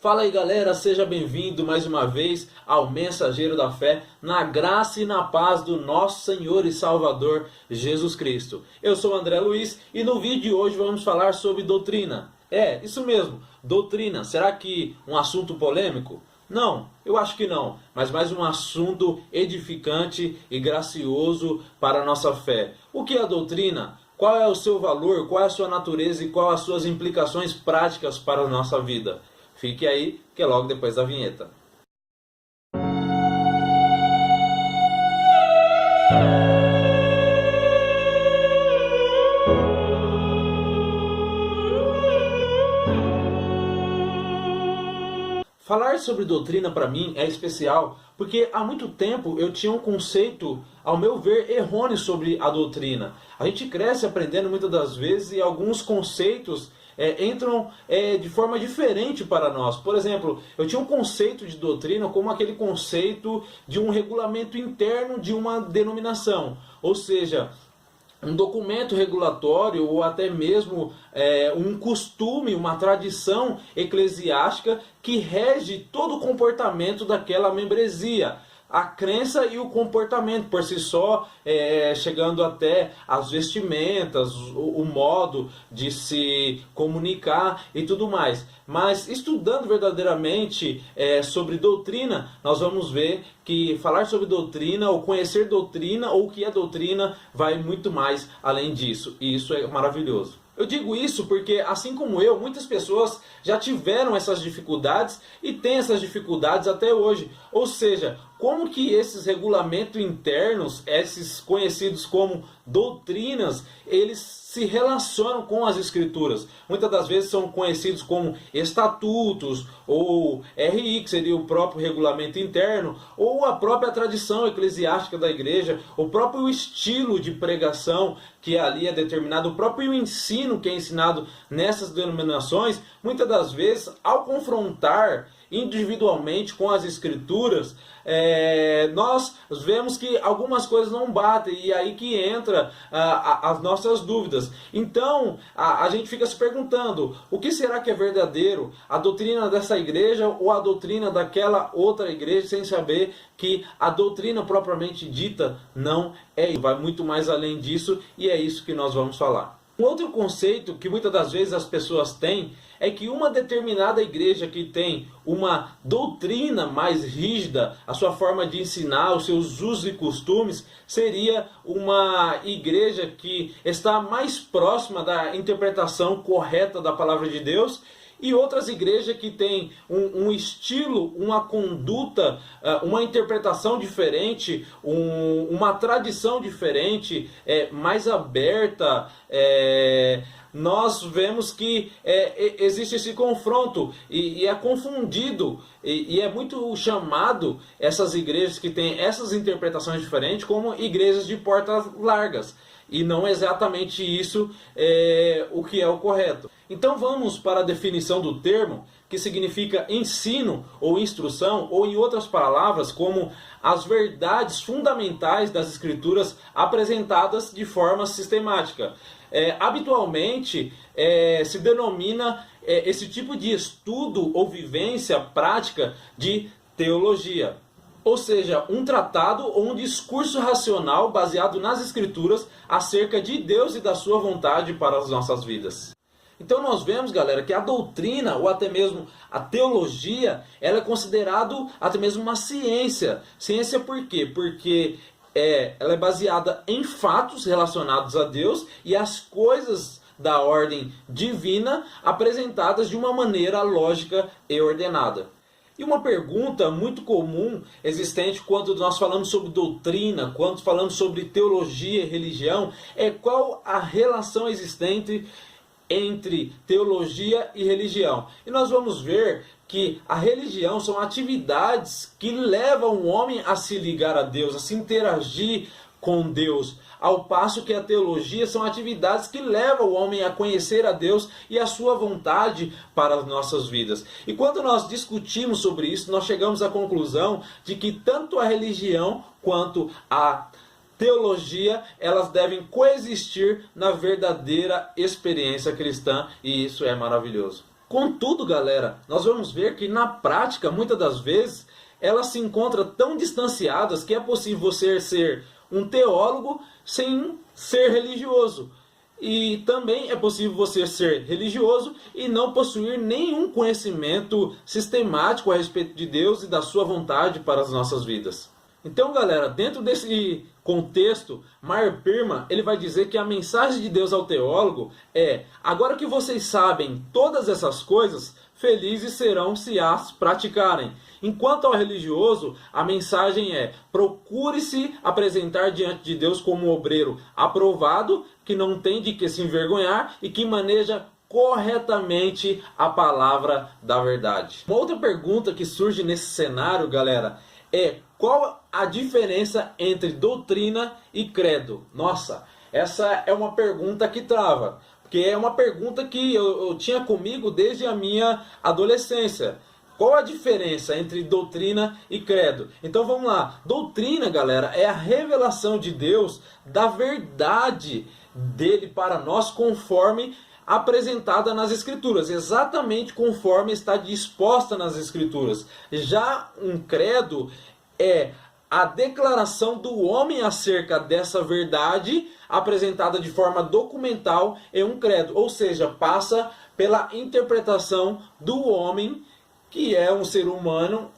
Fala aí galera, seja bem-vindo mais uma vez ao Mensageiro da Fé, na graça e na paz do nosso Senhor e Salvador Jesus Cristo. Eu sou André Luiz e no vídeo de hoje vamos falar sobre doutrina. Isso mesmo, doutrina. Será que um assunto polêmico? Não, eu acho que não, mas mais um assunto edificante e gracioso para a nossa fé. O que é a doutrina? Qual é o seu valor, qual é a sua natureza e quais as suas implicações práticas para a nossa vida? Fique aí, que é logo depois da vinheta. Falar sobre doutrina para mim é especial porque há muito tempo eu tinha um conceito, ao meu ver, errôneo sobre a doutrina. A gente cresce aprendendo muitas das vezes e alguns conceitos entram de forma diferente para nós. Por exemplo, eu tinha um conceito de doutrina como aquele conceito de um regulamento interno de uma denominação. Ou seja, um documento regulatório ou até mesmo um costume, uma tradição eclesiástica que rege todo o comportamento daquela membresia. A crença e o comportamento por si só, chegando até as vestimentas, o modo de se comunicar e tudo mais. Mas estudando verdadeiramente sobre doutrina, nós vamos ver que falar sobre doutrina, ou conhecer doutrina, ou o que é doutrina, vai muito mais além disso. E isso é maravilhoso. Eu digo isso porque, assim como eu, muitas pessoas já tiveram essas dificuldades e têm essas dificuldades até hoje. Ou seja, como que esses regulamentos internos, esses conhecidos como doutrinas, eles se relacionam com as escrituras. Muitas das vezes são conhecidos como estatutos, ou RI, que seria o próprio regulamento interno, ou a própria tradição eclesiástica da igreja, o próprio estilo de pregação que ali é determinado, o próprio ensino que é ensinado nessas denominações. Muitas das vezes, ao confrontar individualmente com as escrituras, nós vemos que algumas coisas não batem, e aí que entra as nossas dúvidas. Então a gente fica se perguntando: o que será que é verdadeiro? A doutrina dessa igreja ou a doutrina daquela outra igreja, sem saber que a doutrina propriamente dita não é isso. Vai muito mais além disso, e é isso que nós vamos falar. Um outro conceito que muitas das vezes as pessoas têm é que uma determinada igreja que tem uma doutrina mais rígida, a sua forma de ensinar, os seus usos e costumes, seria uma igreja que está mais próxima da interpretação correta da palavra de Deus, e outras igrejas que têm um estilo, uma conduta, uma interpretação diferente, uma tradição diferente, mais aberta. Nós vemos que existe esse confronto e é confundido e é muito chamado essas igrejas que têm essas interpretações diferentes como igrejas de portas largas. E não é exatamente isso o que é o correto. Então vamos para a definição do termo, que significa ensino ou instrução, ou em outras palavras, como as verdades fundamentais das escrituras apresentadas de forma sistemática. Habitualmente se denomina esse tipo de estudo ou vivência prática de teologia. Ou seja, um tratado ou um discurso racional baseado nas escrituras acerca de Deus e da sua vontade para as nossas vidas. Então nós vemos, galera, que a doutrina, ou até mesmo a teologia, ela é considerada até mesmo uma ciência. Ciência por quê? Porque ela é baseada em fatos relacionados a Deus e as coisas da ordem divina apresentadas de uma maneira lógica e ordenada. E uma pergunta muito comum existente quando nós falamos sobre doutrina, quando falamos sobre teologia e religião, é qual a relação existente entre teologia e religião. E nós vamos ver que a religião são atividades que levam o homem a se ligar a Deus, a se interagir com Deus, ao passo que a teologia são atividades que levam o homem a conhecer a Deus e a sua vontade para as nossas vidas. E quando nós discutimos sobre isso, nós chegamos à conclusão de que tanto a religião quanto a teologia, elas devem coexistir na verdadeira experiência cristã, e isso é maravilhoso. Contudo, galera, nós vamos ver que na prática, muitas das vezes, elas se encontram tão distanciadas que é possível você ser um teólogo sem ser religioso. E também é possível você ser religioso e não possuir nenhum conhecimento sistemático a respeito de Deus e da sua vontade para as nossas vidas. Então, galera, dentro desse contexto, Meyer Pearman, ele vai dizer que a mensagem de Deus ao teólogo é: agora que vocês sabem todas essas coisas, felizes serão se as praticarem. Enquanto ao religioso, a mensagem é: procure-se apresentar diante de Deus como um obreiro aprovado, que não tem de que se envergonhar e que maneja corretamente a palavra da verdade. Uma outra pergunta que surge nesse cenário, galera, é: qual a diferença entre doutrina e credo? Nossa, essa é uma pergunta que trava, porque é uma pergunta que eu tinha comigo desde a minha adolescência. Qual a diferença entre doutrina e credo? Então vamos lá. Doutrina, galera, é a revelação de Deus da verdade dele para nós conforme apresentada nas Escrituras, exatamente conforme está disposta nas Escrituras. Já um credo é a declaração do homem acerca dessa verdade apresentada de forma documental em um credo, ou seja, passa pela interpretação do homem, que é um ser humano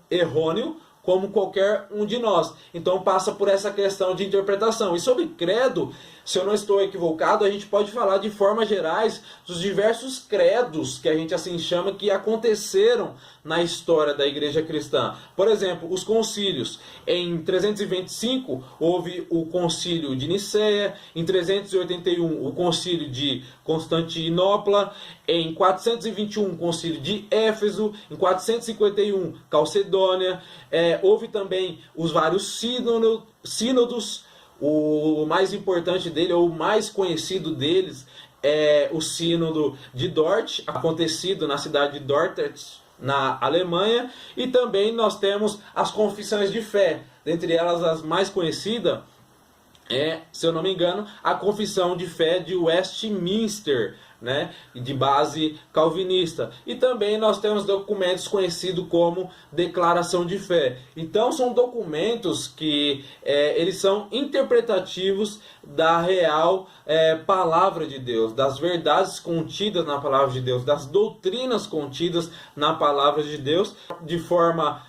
errôneo, como qualquer um de nós. Então passa por essa questão de interpretação. E sobre credo, se eu não estou equivocado, a gente pode falar de formas gerais dos diversos credos que a gente assim chama que aconteceram na história da igreja cristã. Por exemplo, os concílios. Em 325 houve o concílio de Nicéia, em 381 o concílio de Constantinopla, em 421 o concílio de Éfeso, em 451 Calcedônia, houve também os vários sínodos. O mais importante dele, ou o mais conhecido deles, é o sínodo de Dort, acontecido na cidade de Dordrecht, na Alemanha. E também nós temos as confissões de fé, dentre elas as mais conhecidas é, se eu não me engano, a confissão de fé de Westminster, né, de base calvinista. E também nós temos documentos conhecidos como declaração de fé. Então são documentos que eles são interpretativos da real palavra de Deus, das verdades contidas na palavra de Deus, das doutrinas contidas na palavra de Deus, de forma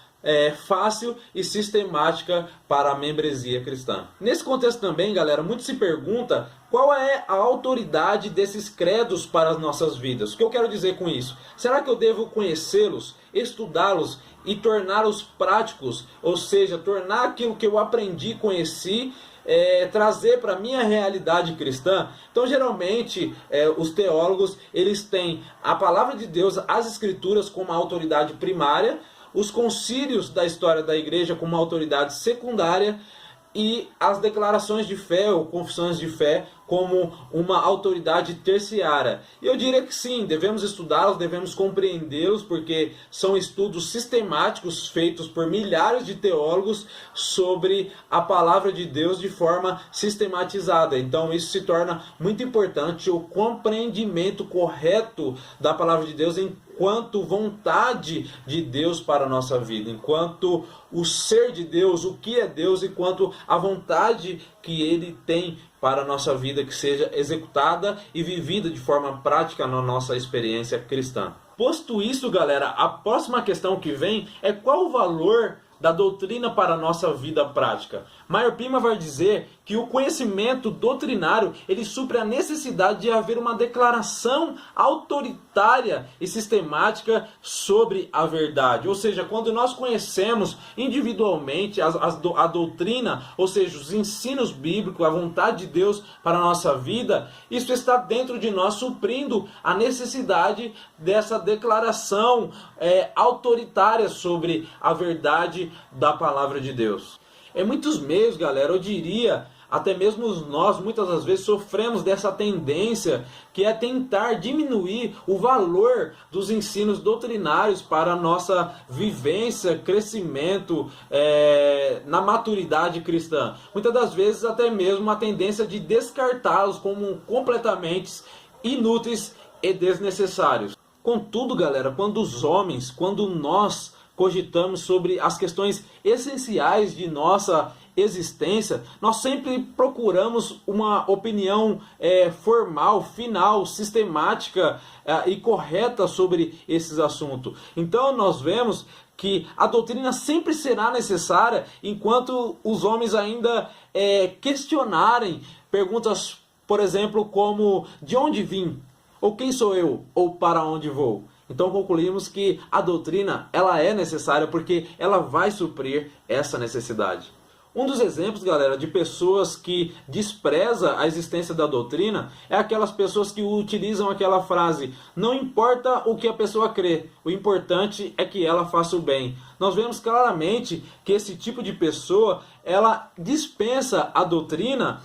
fácil e sistemática para a membresia cristã. Nesse contexto também, galera, muito se pergunta qual é a autoridade desses credos para as nossas vidas. O que eu quero dizer com isso? Será que eu devo conhecê-los, estudá-los e torná-los práticos? Ou seja, tornar aquilo que eu aprendi e conheci, trazer para a minha realidade cristã? Então, geralmente, os teólogos eles têm a palavra de Deus, as escrituras, como a autoridade primária, os concílios da história da igreja como uma autoridade secundária e as declarações de fé ou confissões de fé como uma autoridade terciária. E eu diria que sim, devemos estudá-los, devemos compreendê-los, porque são estudos sistemáticos feitos por milhares de teólogos sobre a palavra de Deus de forma sistematizada. Então isso se torna muito importante, o compreendimento correto da palavra de Deus enquanto vontade de Deus para a nossa vida, enquanto o ser de Deus, o que é Deus, enquanto a vontade que Ele tem para a nossa vida, que seja executada e vivida de forma prática na nossa experiência cristã. Posto isso, galera, a próxima questão que vem é qual o valor da doutrina para a nossa vida prática. Meyer Pearman vai dizer que o conhecimento doutrinário ele supre a necessidade de haver uma declaração autoritária e sistemática sobre a verdade. Ou seja, quando nós conhecemos individualmente a doutrina, ou seja, os ensinos bíblicos, a vontade de Deus para a nossa vida, isso está dentro de nós suprindo a necessidade dessa declaração autoritária sobre a verdade da palavra de Deus. Em muitos meios, galera, eu diria, até mesmo nós, muitas das vezes, sofremos dessa tendência que é tentar diminuir o valor dos ensinos doutrinários para a nossa vivência, crescimento na maturidade cristã. Muitas das vezes, até mesmo a tendência de descartá-los como completamente inúteis e desnecessários. Contudo, galera, quando nós cogitamos sobre as questões essenciais de nossa existência, nós sempre procuramos uma opinião formal, final, sistemática e correta sobre esses assuntos. Então nós vemos que a doutrina sempre será necessária enquanto os homens ainda questionarem perguntas, por exemplo, como de onde vim? Ou quem sou eu? Ou para onde vou? Então concluímos que a doutrina ela é necessária porque ela vai suprir essa necessidade. Um dos exemplos, galera, de pessoas que despreza a existência da doutrina é aquelas pessoas que utilizam aquela frase: não importa o que a pessoa crê, o importante é que ela faça o bem. Nós vemos claramente que esse tipo de pessoa ela dispensa a doutrina,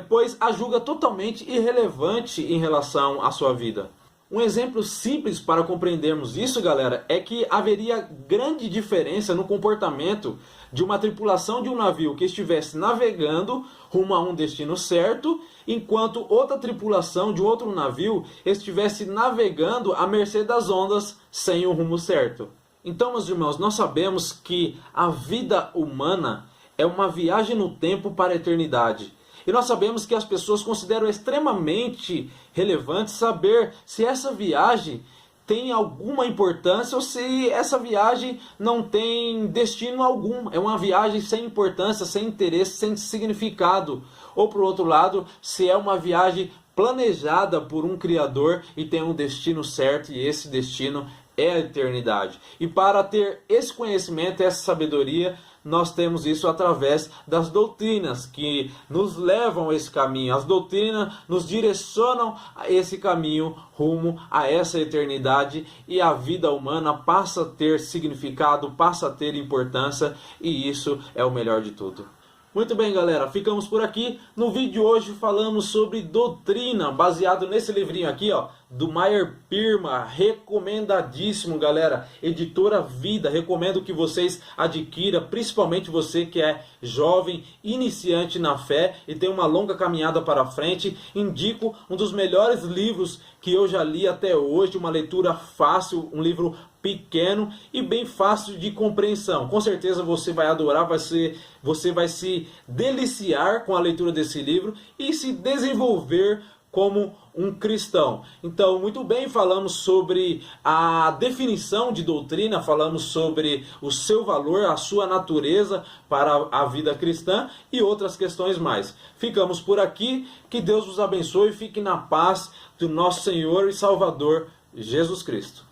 pois a julga totalmente irrelevante em relação à sua vida. Um exemplo simples para compreendermos isso, galera, é que haveria grande diferença no comportamento de uma tripulação de um navio que estivesse navegando rumo a um destino certo, enquanto outra tripulação de outro navio estivesse navegando à mercê das ondas sem o rumo certo. Então, meus irmãos, nós sabemos que a vida humana é uma viagem no tempo para a eternidade. E nós sabemos que as pessoas consideram extremamente relevante saber se essa viagem tem alguma importância ou se essa viagem não tem destino algum. É uma viagem sem importância, sem interesse, sem significado. Ou, por outro lado, se é uma viagem planejada por um Criador e tem um destino certo, e esse destino é a eternidade. E para ter esse conhecimento, essa sabedoria, nós temos isso através das doutrinas que nos levam a esse caminho. As doutrinas nos direcionam a esse caminho rumo a essa eternidade e a vida humana passa a ter significado, passa a ter importância e isso é o melhor de tudo. Muito bem, galera, ficamos por aqui. No vídeo de hoje falamos sobre doutrina, baseado nesse livrinho aqui, ó, do Meyer Pirma, recomendadíssimo, galera, editora Vida, recomendo que vocês adquiram, principalmente você que é jovem, iniciante na fé e tem uma longa caminhada para frente. Indico um dos melhores livros que eu já li até hoje, uma leitura fácil, um livro pequeno e bem fácil de compreensão. Com certeza você vai adorar, você vai se deliciar com a leitura desse livro e se desenvolver como um cristão. Então, muito bem, falamos sobre a definição de doutrina, falamos sobre o seu valor, a sua natureza para a vida cristã e outras questões mais. Ficamos por aqui, que Deus os abençoe e fique na paz do nosso Senhor e Salvador Jesus Cristo.